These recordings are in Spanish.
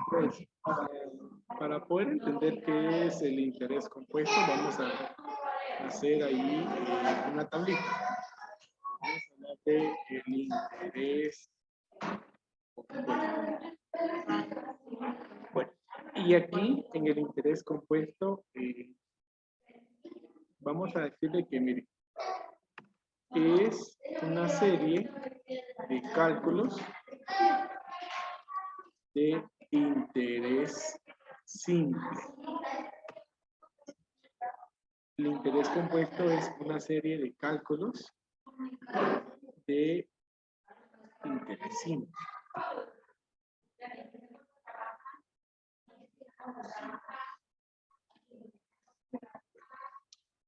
Pues, para poder entender qué es el interés compuesto, vamos a hacer ahí una tablita. Vamos a hablar de el interés compuesto. Bueno, y aquí en el interés compuesto, vamos a decirle que, mire, es una serie de cálculos de interés simple. El interés compuesto es una serie de cálculos de interés simple.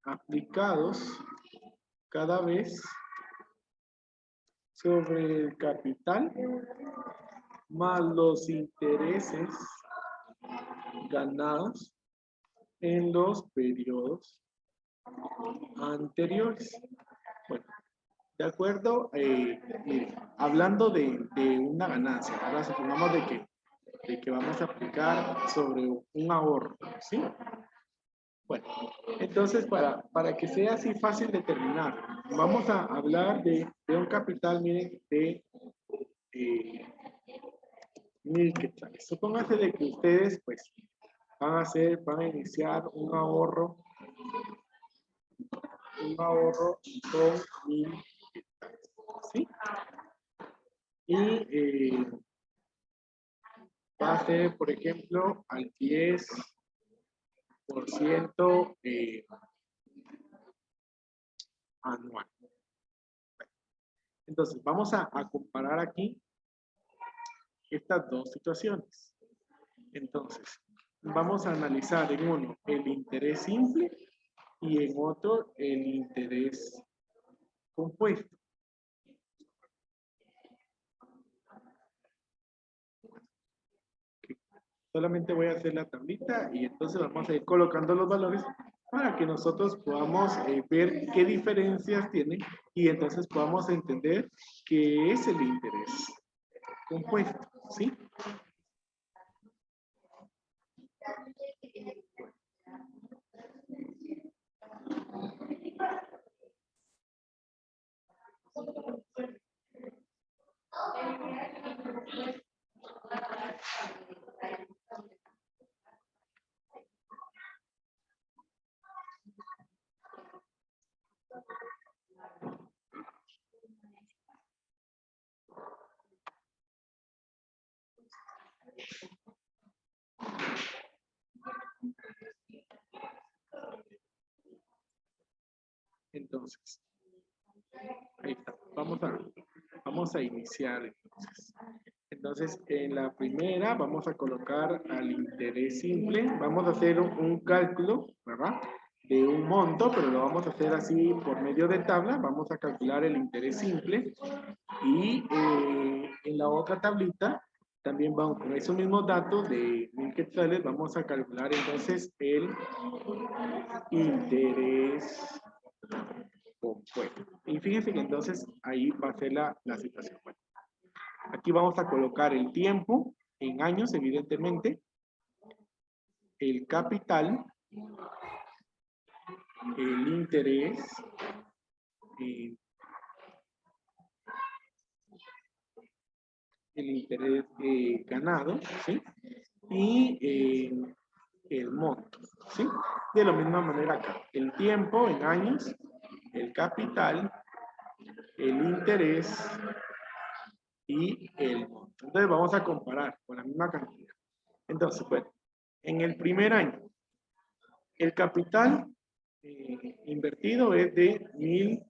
Aplicados cada vez sobre el capital más los intereses ganados en los periodos anteriores. Bueno, de acuerdo, mire, hablando de una ganancia, ahora supongamos de que vamos a aplicar sobre un ahorro, ¿sí? Bueno, entonces para que sea así fácil de terminar, vamos a hablar de un capital, miren, de 1000 quetzales. Supóngase de que ustedes pues van a iniciar un ahorro con 1000 quetzales, ¿sí? Y va a ser, por ejemplo, al 10% anual. Entonces, vamos a comparar aquí estas dos situaciones. Entonces, vamos a analizar en uno el interés simple y en otro el interés compuesto. Solamente voy a hacer la tablita y entonces vamos a ir colocando los valores para que nosotros podamos ver qué diferencias tienen y entonces podamos entender qué es el interés compuesto, ¿sí? Entonces, ahí está. Vamos a iniciar entonces. Entonces, en la primera vamos a colocar al interés simple. Vamos a hacer un cálculo, ¿verdad? De un monto, pero lo vamos a hacer así por medio de tabla. Vamos a calcular el interés simple. Y en la otra tablita, también vamos con esos mismos datos de 1000 quetzales, vamos a calcular entonces el interés compuesto. Y fíjense que entonces ahí va a ser la situación. Bueno, aquí vamos a colocar el tiempo en años, evidentemente, el capital, el interés, el interés ganado, ¿sí? Y el monto, ¿sí? De la misma manera acá, el tiempo en años, el capital, el interés y el monto. Entonces vamos a comparar con la misma cantidad. Entonces, bueno, en el primer año, el capital invertido es de 1000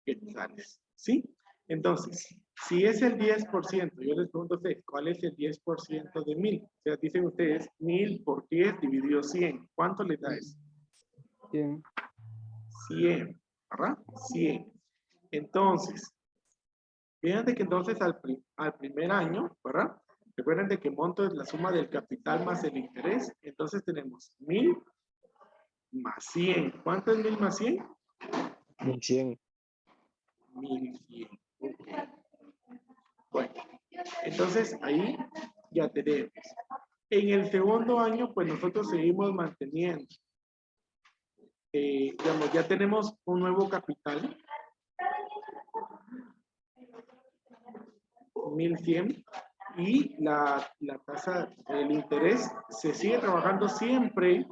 quetzales, ¿sí? Entonces, si es el 10%, yo les pregunto a ustedes, ¿cuál es el 10% de 1000? O sea, dicen ustedes, 1000 por 10 dividido 100. ¿Cuánto les da eso? 100. 100, ¿verdad? 100. Entonces, fíjense que entonces al primer año, ¿verdad? Recuerden de que monto es la suma del capital más el interés. Entonces tenemos 1000 más 100. ¿Cuánto es 1000 más 100? 1100. 1100. Okay. Bueno, entonces ahí ya tenemos En el segundo año, pues nosotros seguimos manteniendo. Digamos, ya tenemos un nuevo capital. 1100. Y la tasa, el interés se sigue trabajando siempre.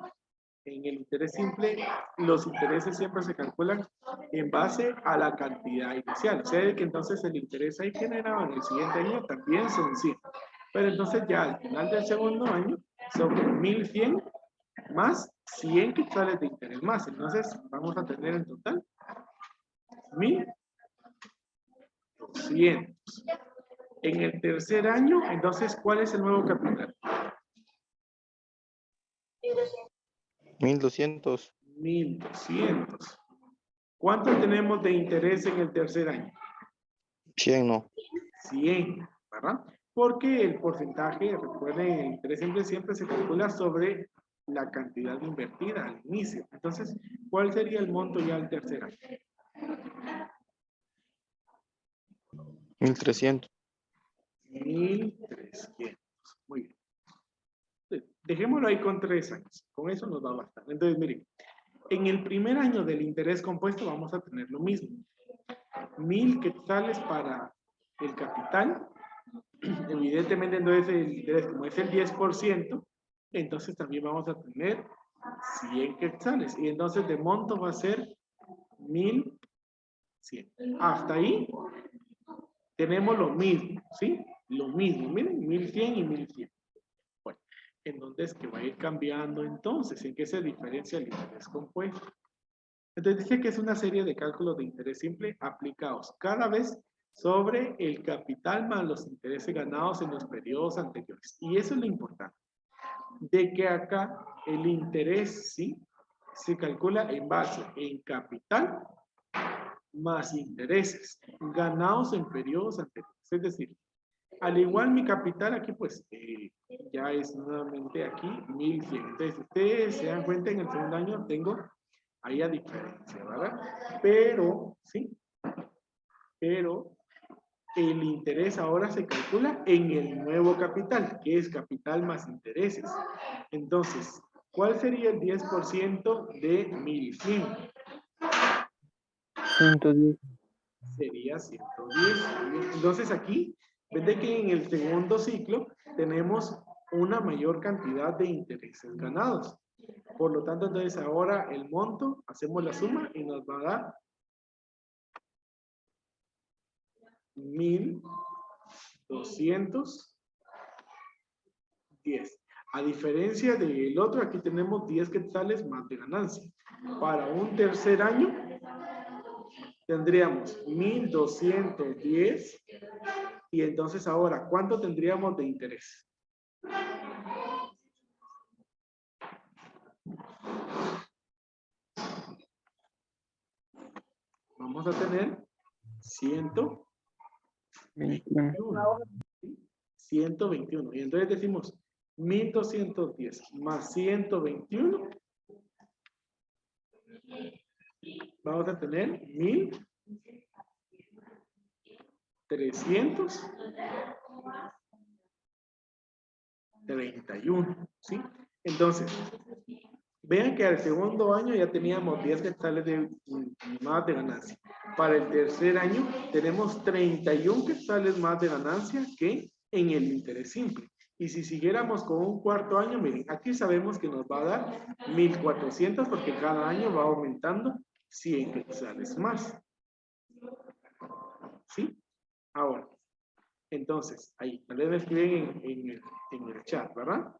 En el interés simple, los intereses siempre se calculan en base a la cantidad inicial. O sea, que entonces el interés ahí generado en el siguiente año también son 100. Pero entonces ya al final del segundo año son 1100 más 100 quetzales de interés más. Entonces vamos a tener en total 1200. En el tercer año, entonces, ¿cuál es el nuevo capital? 1200. 1200. ¿Cuánto tenemos de interés en el tercer año? 100 no. 100, ¿verdad? Porque el porcentaje, recuerden, el interés siempre se calcula sobre la cantidad invertida al inicio. Entonces, ¿cuál sería el monto ya al tercer año? 1300. 1300. Muy bien. Dejémoslo ahí con 3 años. Con eso nos va a bastar. Entonces, miren, en el primer año del interés compuesto vamos a tener lo mismo. 1000 quetzales para el capital. Evidentemente, entonces el interés, como es el 10%, entonces también vamos a tener 100 quetzales. Y entonces de monto va a ser 1100. Hasta ahí tenemos lo mismo, ¿sí? Lo mismo, miren, 1100 y 1100. Bueno, ¿en dónde es que va a ir cambiando entonces? ¿En qué se diferencia el interés compuesto? Entonces dice que es una serie de cálculos de interés simple aplicados cada vez sobre el capital más los intereses ganados en los periodos anteriores. Y eso es lo importante, de que acá el interés, ¿sí?, se calcula en base en capital más intereses ganados en periodos anteriores. Es decir, al igual mi capital aquí, pues, ya es nuevamente aquí 1100. Entonces, ustedes se dan cuenta, en el segundo año tengo ahí a diferencia, ¿verdad? Pero, ¿sí? Pero el interés ahora se calcula en el nuevo capital, que es capital más intereses. Entonces, ¿cuál sería el 10% de 1100? 110. Sería 110. Entonces aquí, ves de que en el segundo ciclo tenemos una mayor cantidad de intereses ganados. Por lo tanto, entonces ahora el monto, hacemos la suma y nos va a dar 1210. A diferencia del otro, aquí tenemos 10 quetzales más de ganancia. Para un tercer año, tendríamos 1210. Y entonces ahora, ¿cuánto tendríamos de interés? Vamos a tener 121. 121. Y entonces decimos 1210 más 121. Vamos a tener 1331. ¿Sí? Entonces, vean que al segundo año ya teníamos 10 quetzales más de ganancia. Para el tercer año tenemos 31 quetzales más de ganancia que en el interés simple. Y si siguiéramos con un cuarto año, miren, aquí sabemos que nos va a dar 1400 porque cada año va aumentando 100 quetzales más. ¿Sí? Ahora, entonces, ahí, tal vez me escriben en el chat, ¿verdad?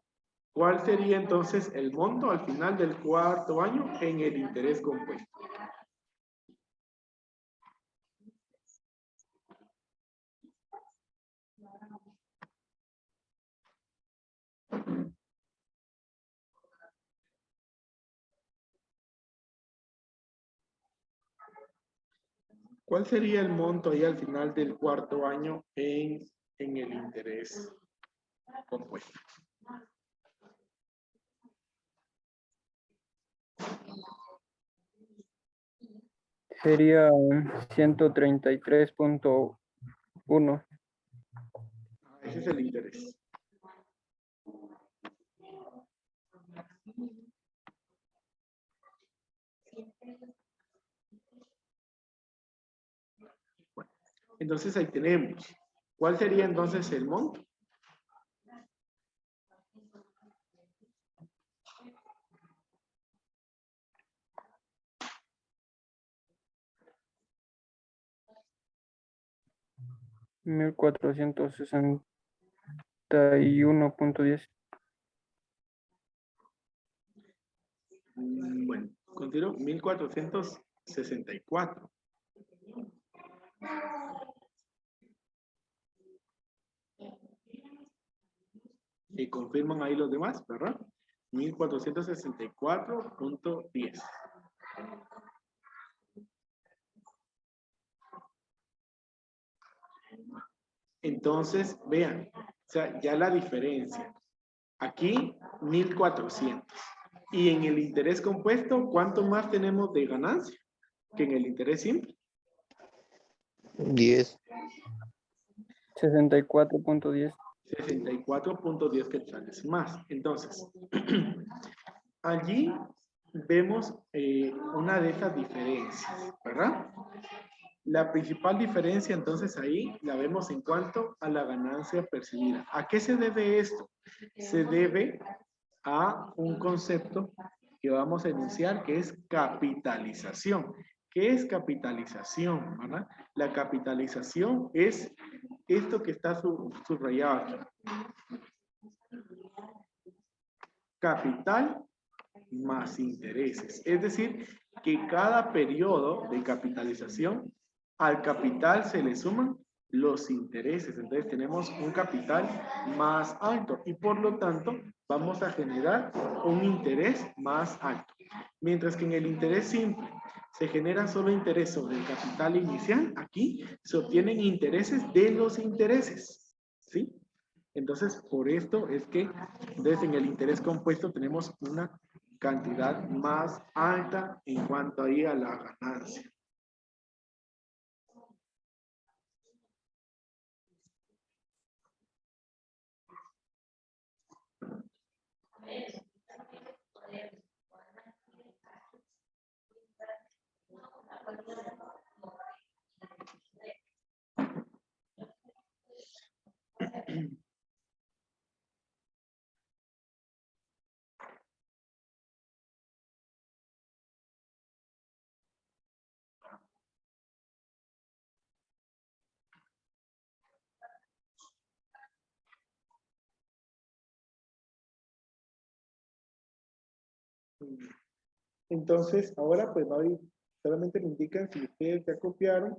¿Cuál sería entonces el monto al final del cuarto año en el interés compuesto? ¿Cuál sería el monto ahí al final del cuarto año en el interés compuesto? Sería 133.1. Ese es el interés. Entonces ahí tenemos. ¿Cuál sería entonces el monto? $1,461.10. Bueno, continúo. 1464. Y confirman ahí los demás, ¿verdad? 1464.10. Entonces, vean, o sea, ya la diferencia. Aquí, 1400. Y en el interés compuesto, ¿cuánto más tenemos de ganancia que en el interés simple? 10. 64.10 quetzales más. Entonces, allí vemos una de esas diferencias, ¿verdad? La principal diferencia entonces ahí la vemos en cuanto a la ganancia percibida. ¿A qué se debe esto? Se debe a un concepto que vamos a enunciar que es capitalización. ¿Qué es capitalización? ¿Verdad? La capitalización es esto que está subrayado aquí. Capital más intereses. Es decir, que cada periodo de capitalización al capital se le suman los intereses. Entonces tenemos un capital más alto y por lo tanto vamos a generar un interés más alto. Mientras que en el interés simple se genera solo interés sobre el capital inicial, aquí se obtienen intereses de los intereses. ¿Sí? Entonces, por esto es que desde en el interés compuesto tenemos una cantidad más alta en cuanto ahí a la ganancia. Entonces, ahora pues solamente me indican si ustedes ya copiaron.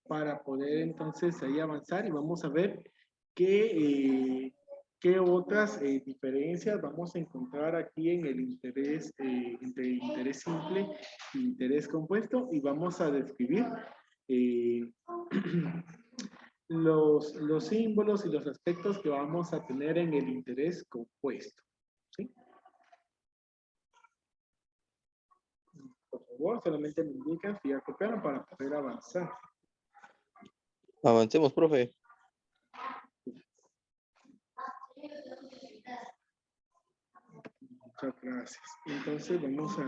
Para poder entonces ahí avanzar y vamos a ver qué otras diferencias vamos a encontrar aquí en el interés, entre interés simple e interés compuesto y vamos a describir los símbolos y los aspectos que vamos a tener en el interés compuesto. ¿Sí? Por favor, solamente me indican si ya copiaron para poder avanzar. Avancemos, profe. Muchas gracias. Entonces vamos a...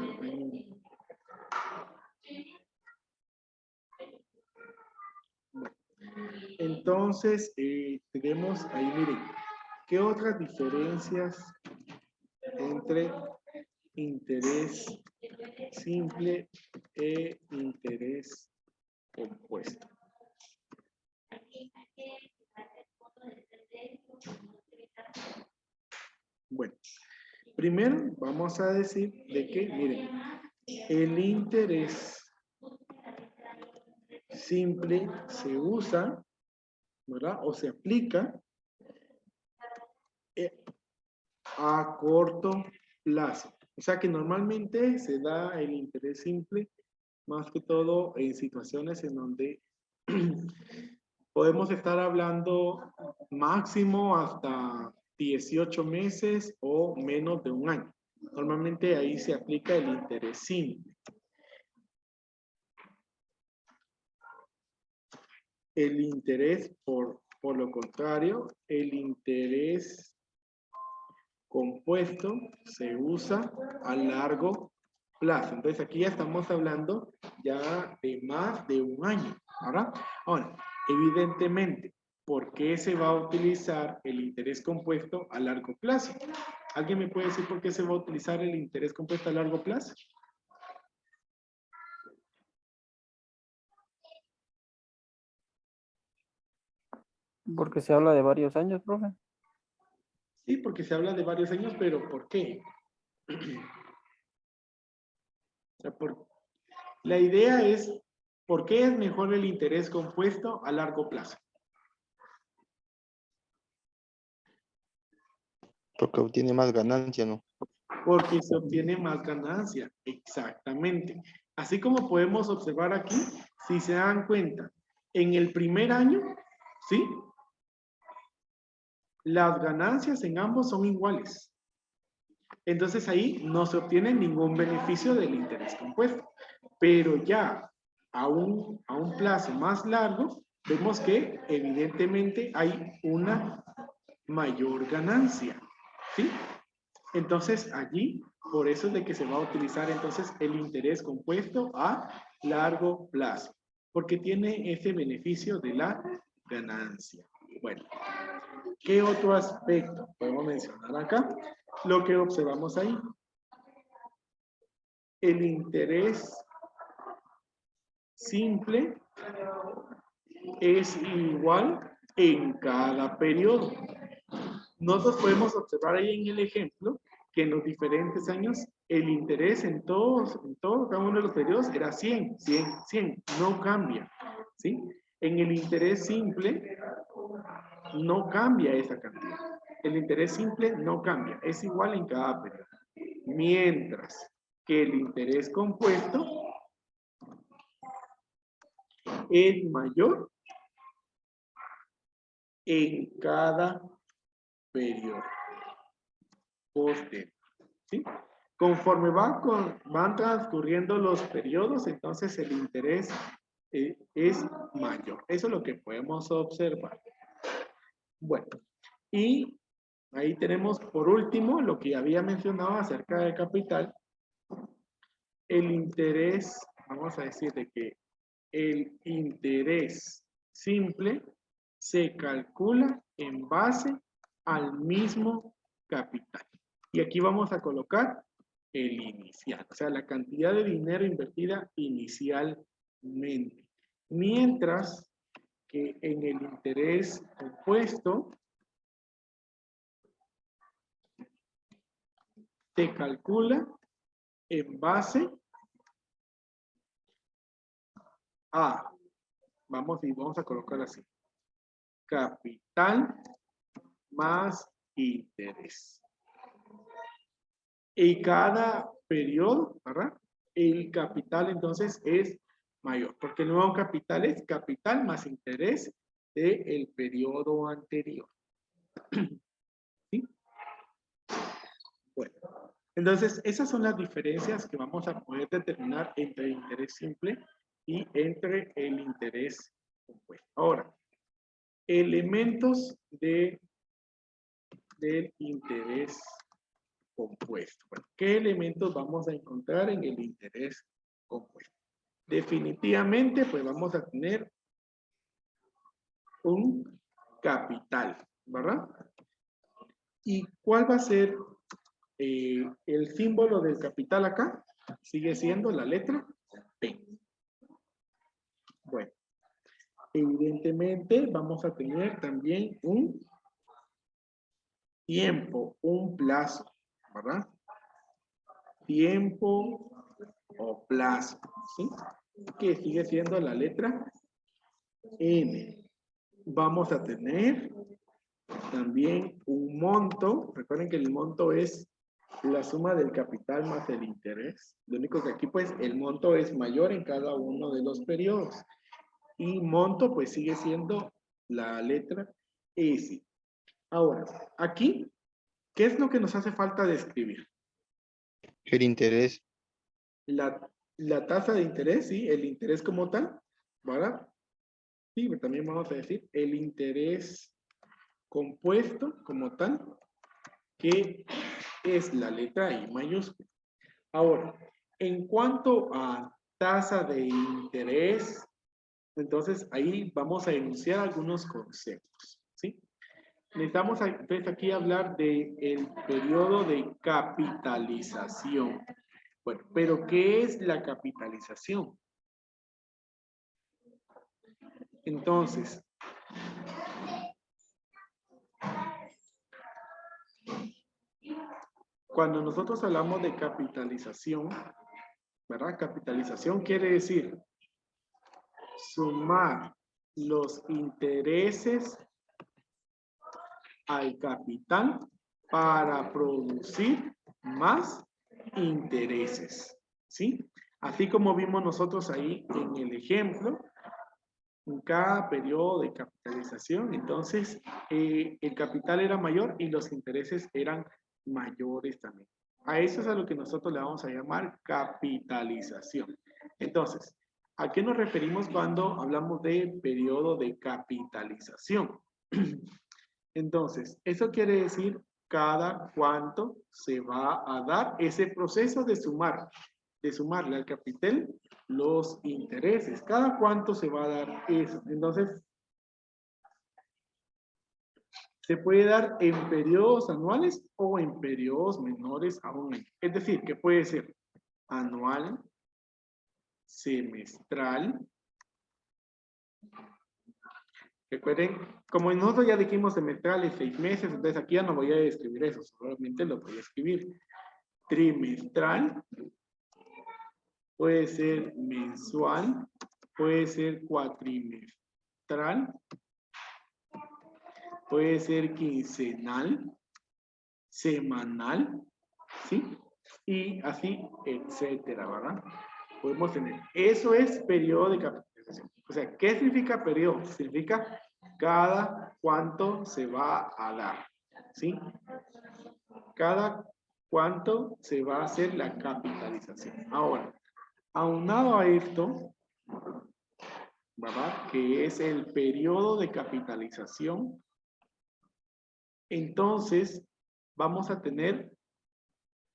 Entonces, tenemos ahí, miren, ¿qué otras diferencias entre interés simple e interés compuesto? Bueno, primero vamos a decir de que, miren, el interés simple se usa, ¿verdad? O se aplica a corto plazo. O sea que normalmente se da el interés simple más que todo en situaciones en donde podemos estar hablando máximo hasta 18 meses o menos de un año. Normalmente ahí se aplica el interés simple. El interés, por lo contrario, el interés compuesto se usa a largo plazo. Entonces aquí ya estamos hablando ya de más de un año, ¿verdad? Ahora, evidentemente, ¿por qué se va a utilizar el interés compuesto a largo plazo? ¿Alguien me puede decir por qué se va a utilizar el interés compuesto a largo plazo? Porque se habla de varios años, profe. Sí, porque se habla de varios años, pero ¿por qué? O sea, la idea es, ¿por qué es mejor el interés compuesto a largo plazo? Porque obtiene más ganancia, ¿no? Porque se obtiene más ganancia, exactamente. Así como podemos observar aquí, si se dan cuenta, en el primer año, ¿sí? Las ganancias en ambos son iguales. Entonces ahí no se obtiene ningún beneficio del interés compuesto. Pero ya a un plazo más largo, vemos que evidentemente hay una mayor ganancia, ¿sí? Entonces allí, por eso es de que se va a utilizar entonces el interés compuesto a largo plazo, porque tiene ese beneficio de la ganancia. Bueno, ¿qué otro aspecto podemos mencionar acá? Lo que observamos ahí. El interés simple es igual en cada periodo. Nosotros podemos observar ahí en el ejemplo que en los diferentes años el interés en todo cada uno de los periodos era 100, 100, 100, no cambia, ¿sí? En el interés simple no cambia esa cantidad. El interés simple no cambia, es igual en cada periodo. Mientras que el interés compuesto es mayor en cada periodo posterior, ¿sí? Conforme van transcurriendo los periodos, entonces el interés es mayor. Eso es lo que podemos observar. Bueno, y ahí tenemos por último lo que había mencionado acerca del capital. El interés, vamos a decir de que el interés simple se calcula en base al mismo capital. Y aquí vamos a colocar el inicial, o sea, la cantidad de dinero invertida inicialmente. Mientras que en el interés compuesto se calcula en base a, vamos a colocar así, capital más interés. Y cada periodo, ¿verdad? El capital entonces es mayor, porque el nuevo capital es capital más interés del periodo anterior. ¿Sí? Bueno, entonces esas son las diferencias que vamos a poder determinar entre el interés simple y entre el interés compuesto. Ahora, elementos del interés compuesto. Bueno, ¿qué elementos vamos a encontrar en el interés compuesto? Definitivamente, pues vamos a tener un capital, ¿verdad? ¿Y cuál va a ser el símbolo del capital acá? Sigue siendo la letra P. Bueno, evidentemente vamos a tener también un tiempo, un plazo, ¿verdad? Tiempo o plazo, ¿sí? Que sigue siendo la letra M. Vamos a tener también un monto. Recuerden que el monto es la suma del capital más el interés. Lo único que aquí pues el monto es mayor en cada uno de los periodos. Y monto pues sigue siendo la letra S. Ahora, aquí, ¿qué es lo que nos hace falta describir? El interés. La tasa de interés, sí, el interés como tal, ¿verdad? Sí, pero también vamos a decir el interés compuesto como tal que es la letra I mayúscula. Ahora, en cuanto a tasa de interés, entonces ahí vamos a enunciar algunos conceptos, ¿sí? Necesitamos entonces aquí hablar del periodo de capitalización. Bueno, pero ¿qué es la capitalización? Entonces, cuando nosotros hablamos de capitalización, ¿verdad? Capitalización quiere decir sumar los intereses al capital para producir más intereses, ¿sí? Así como vimos nosotros ahí en el ejemplo, en cada periodo de capitalización, entonces el capital era mayor y los intereses eran mayores también. A eso es a lo que nosotros le vamos a llamar capitalización. Entonces, ¿a qué nos referimos cuando hablamos de periodo de capitalización? Entonces, eso quiere decir cada cuánto se va a dar ese proceso de sumarle al capital los intereses. Cada cuánto se va a dar eso. Entonces, se puede dar en periodos anuales o en periodos menores a un año. Es decir, que puede ser anual, semestral. Recuerden, como nosotros ya dijimos semestrales 6 meses, entonces aquí ya no voy a escribir eso, solamente lo voy a escribir. Trimestral, puede ser mensual, puede ser cuatrimestral, puede ser quincenal, semanal, ¿sí? Y así, etcétera, ¿verdad? Podemos tener. Eso es periodo de capitalización. O sea, ¿qué significa periodo? Significa cada cuánto se va a dar, ¿sí? Cada cuánto se va a hacer la capitalización. Ahora, aunado a esto, ¿verdad? Que es el periodo de capitalización, entonces vamos a tener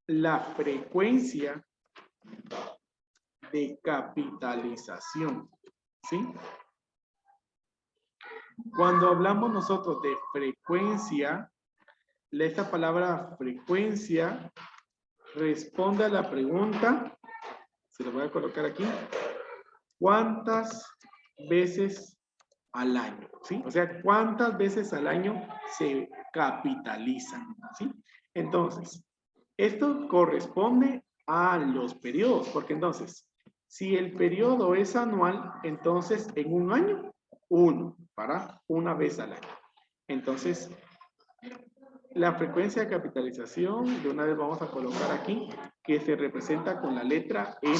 la frecuencia de capitalización, ¿sí? Cuando hablamos nosotros de frecuencia, esta palabra frecuencia responde a la pregunta, se lo voy a colocar aquí, ¿cuántas veces al año? ¿Sí? O sea, ¿cuántas veces al año se capitalizan? ¿Sí? Entonces, esto corresponde a los periodos, porque entonces, si el periodo es anual, entonces en un año, para una vez al año. Entonces, la frecuencia de capitalización, de una vez vamos a colocar aquí, que se representa con la letra M,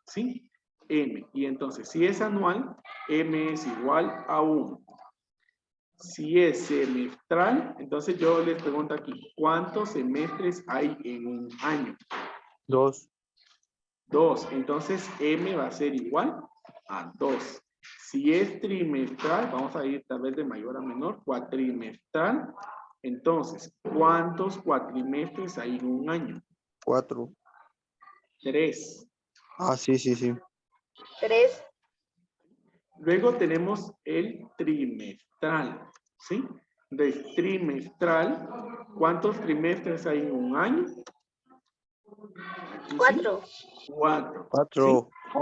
¿sí? M. Y entonces, si es anual, M es igual a 1. Si es semestral, entonces yo les pregunto aquí, ¿cuántos semestres hay en un año? 2. 2. Entonces, M va a ser igual a 2. Si es trimestral, vamos a ir tal vez de mayor a menor, cuatrimestral. Entonces, ¿cuántos cuatrimestres hay en un año? 4. 3. Ah, sí, sí, sí. 3. Luego tenemos el trimestral, ¿sí? Del trimestral, ¿cuántos trimestres hay en un año? Aquí, 4. ¿sí? 4. 4. ¿Sí?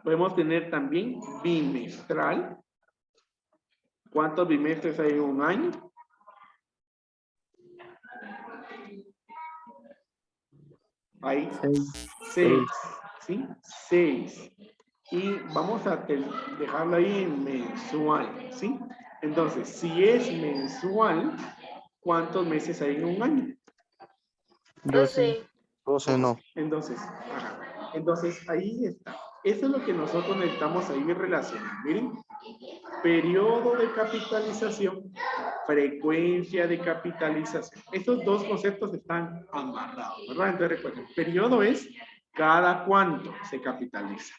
Podemos tener también bimestral. ¿Cuántos bimestres hay en un año? Hay 6, ¿sí? 6. Y vamos a dejarlo ahí en mensual, ¿sí? Entonces, si es mensual, ¿cuántos meses hay en un año? 12. 12 no. Entonces, ajá. Entonces, ahí está. Eso es lo que nosotros necesitamos ahí relacionar. Miren, periodo de capitalización, frecuencia de capitalización. Estos dos conceptos están amarrados, ¿verdad? Entonces recuerden, periodo es cada cuánto se capitaliza.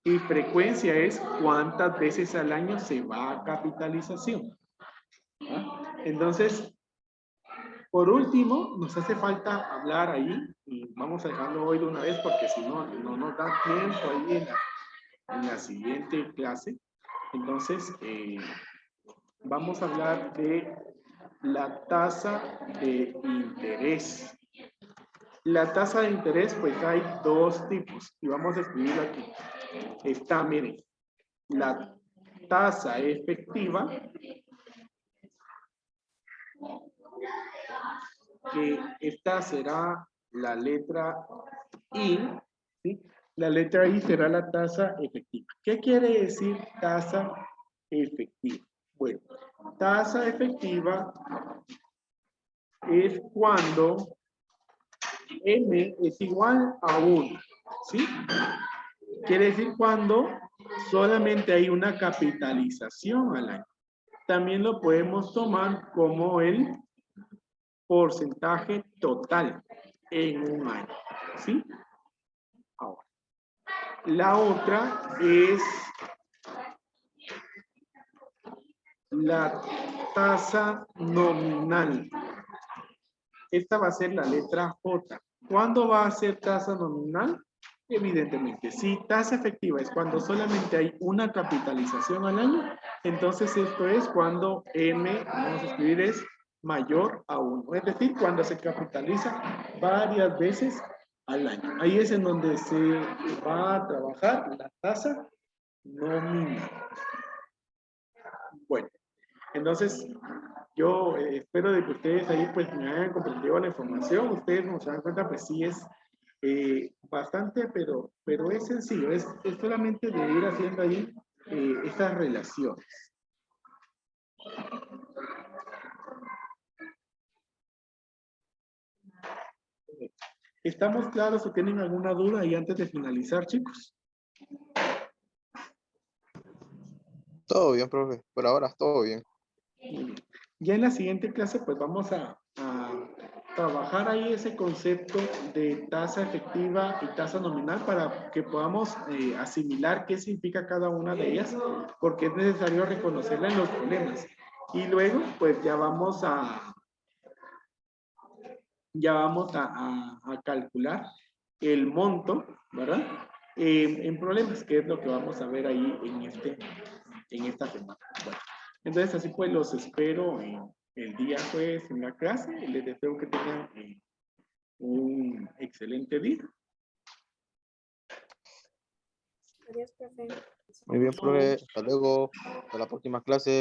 Y frecuencia es cuántas veces al año se va a capitalización. ¿Ah? Entonces, Por último, nos hace falta hablar ahí, y vamos a dejarlo hoy de una vez porque si no, no nos da tiempo ahí en la siguiente clase. Entonces, vamos a hablar de la tasa de interés. La tasa de interés, pues hay dos tipos y vamos a escribirlo aquí. Está, miren, la tasa efectiva, que esta será la letra I, ¿sí? La letra I será la tasa efectiva. ¿Qué quiere decir tasa efectiva? Bueno, tasa efectiva es cuando M es igual a 1, ¿sí? Quiere decir cuando solamente hay una capitalización al año. También lo podemos tomar como el porcentaje total en un año, ¿sí? Ahora, la otra es la tasa nominal. Esta va a ser la letra J. ¿Cuándo va a ser tasa nominal? Evidentemente, si tasa efectiva es cuando solamente hay una capitalización al año, entonces esto es cuando M, vamos a escribir, es mayor a 1. Es decir, cuando se capitaliza varias veces al año. Ahí es en donde se va a trabajar la tasa nominal. Bueno, entonces yo espero de que ustedes ahí pues me hayan comprendido la información. Ustedes nos dan cuenta, pues sí es bastante, pero es sencillo. Es solamente de ir haciendo ahí estas relaciones. ¿Estamos claros o tienen alguna duda ahí antes de finalizar, chicos? Todo bien, profe. Por ahora, todo bien. Muy bien. Ya en la siguiente clase, pues vamos a trabajar ahí ese concepto de tasa efectiva y tasa nominal para que podamos asimilar qué significa cada una de ellas, porque es necesario reconocerla en los problemas. Y luego, pues ya vamos a calcular el monto, ¿verdad? En problemas, que es lo que vamos a ver ahí en esta semana. Bueno, entonces así pues los espero el día jueves en la clase. Les deseo que tengan un excelente día. Adiós, profe. Muy bien, profe. Hasta luego. Hasta la próxima clase.